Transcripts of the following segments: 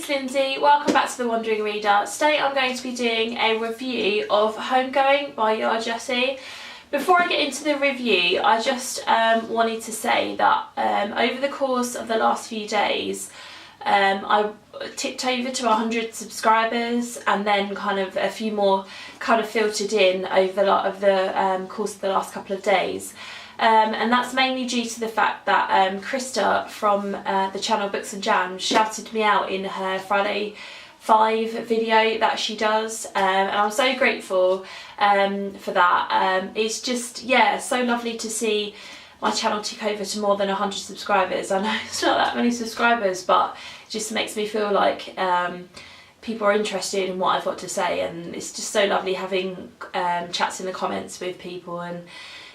it's Lindsay. Welcome back to the Wandering Reader. Today I'm going to be doing a review of Homegoing by Yaa Ghasi. Before I get into the review, I just wanted to say that over the course of the last few days, I tipped over to 100 subscribers, and then kind of a few more kind of filtered in over the course of the last couple of days. And that's mainly due to the fact that Krista from the channel Books and Jams shouted me out in her Friday 5 video that she does, and I'm so grateful for that. It's just, yeah, so lovely to see my channel tick over to more than 100 subscribers. I know it's not that many subscribers, but it just makes me feel like people are interested in what I've got to say, and it's just so lovely having chats in the comments with people. And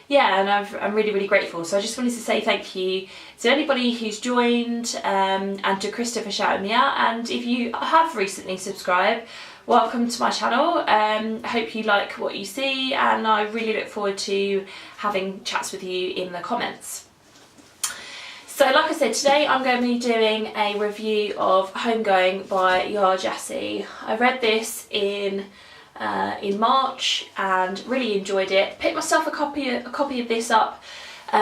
yeah, and I'm really, really grateful. So I just wanted to say thank you to anybody who's joined, and to Krista for shouting me out. And if you have recently subscribed, welcome to my channel. I hope you like what you see, and I really look forward to having chats with you in the comments. So like I said, today I'm going to be doing a review of Homegoing by Yaa Ghasi. I read this in March and really enjoyed it. Picked myself a copy of this up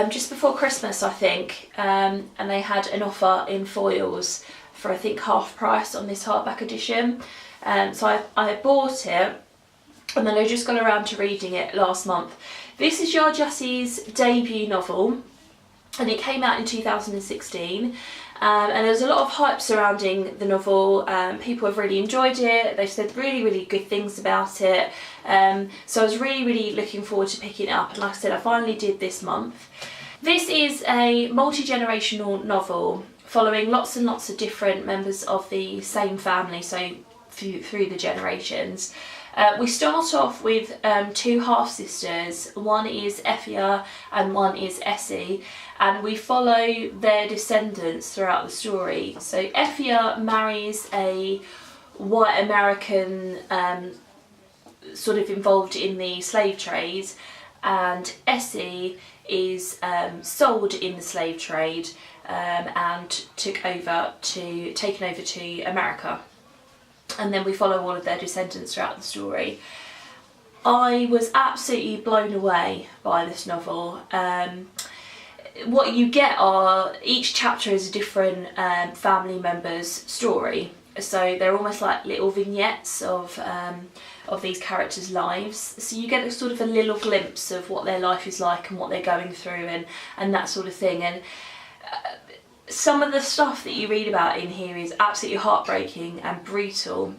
just before Christmas, I think, and they had an offer in foils for I think half price on this hardback edition. So I bought it, and then I just got around to reading it last month. This is Yaa Ghasi's debut novel, and it came out in 2016. And there's a lot of hype surrounding the novel. People have really enjoyed it. They've said really, really good things about it. So I was really, really looking forward to picking it up. And like I said, I finally did this month. This is a multi-generational novel following lots and lots of different members of the same family, so through the generations. We start off with two half-sisters. One is Effia and one is Essie, and we follow their descendants throughout the story. So Effia marries a white American sort of involved in the slave trade, and Essie is sold in the slave trade and taken over to America. And then we follow all of their descendants throughout the story. I was absolutely blown away by this novel. What you get are, each chapter is a different family member's story. So they're almost like little vignettes of these characters' lives. So you get sort of a little glimpse of what their life is like and what they're going through and that sort of thing. And some of the stuff that you read about in here is absolutely heartbreaking and brutal,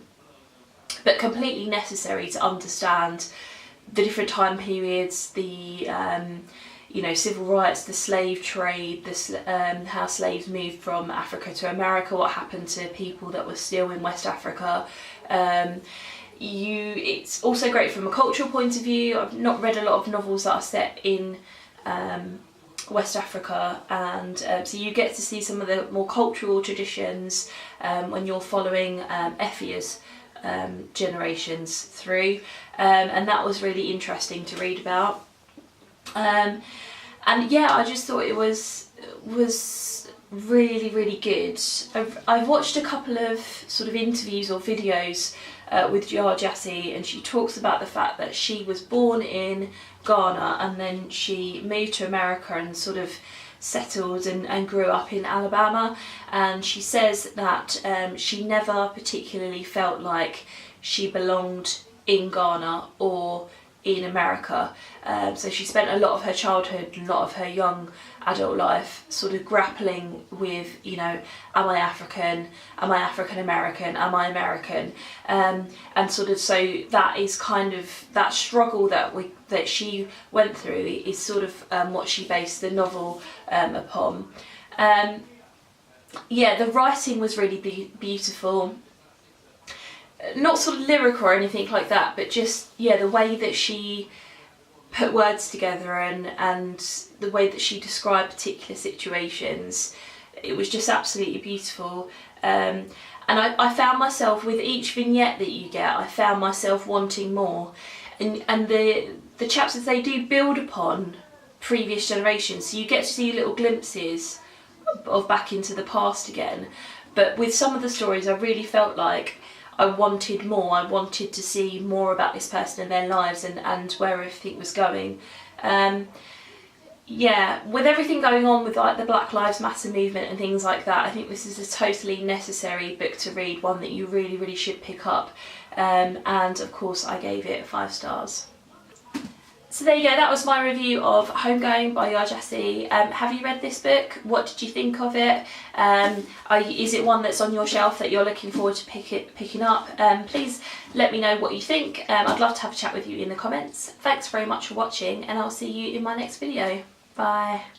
but completely necessary to understand the different time periods, the civil rights, the slave trade, how slaves moved from Africa to America, what happened to people that were still in West Africa. It's also great from a cultural point of view. I've not read a lot of novels that are set in West Africa, and so you get to see some of the more cultural traditions when you're following Effia's generations through, and that was really interesting to read about. And yeah, I just thought it was really, really good. I've watched a couple of sort of interviews or videos with Yaa Ghasi, and she talks about the fact that she was born in Ghana and then she moved to America and sort of settled and grew up in Alabama. And she says that she never particularly felt like she belonged in Ghana or in America. So she spent a lot of her childhood and a lot of her young adult life sort of grappling with, am I African? Am I African American? Am I American? And sort of, so that is kind of that struggle that she went through is sort of what she based the novel upon. Yeah, the writing was really beautiful. Not sort of lyrical or anything like that, but just, yeah, the way that she put words together and the way that she described particular situations, it was just absolutely beautiful. And I found myself, with each vignette that you get, I found myself wanting more. And the chapters, they do build upon previous generations, so you get to see little glimpses of back into the past again. But with some of the stories, I really felt like I wanted more. I wanted to see more about this person and their lives, and where everything was going. Yeah, with everything going on with like the Black Lives Matter movement and things like that, I think this is a totally necessary book to read, one that you really, really should pick up. And of course I gave it 5 stars. So there you go, that was my review of Homegoing by Yaa Ghasi. Have you read this book? What did you think of it? Is it one that's on your shelf that you're looking forward to picking up? Please let me know what you think. I'd love to have a chat with you in the comments. Thanks very much for watching, and I'll see you in my next video. Bye.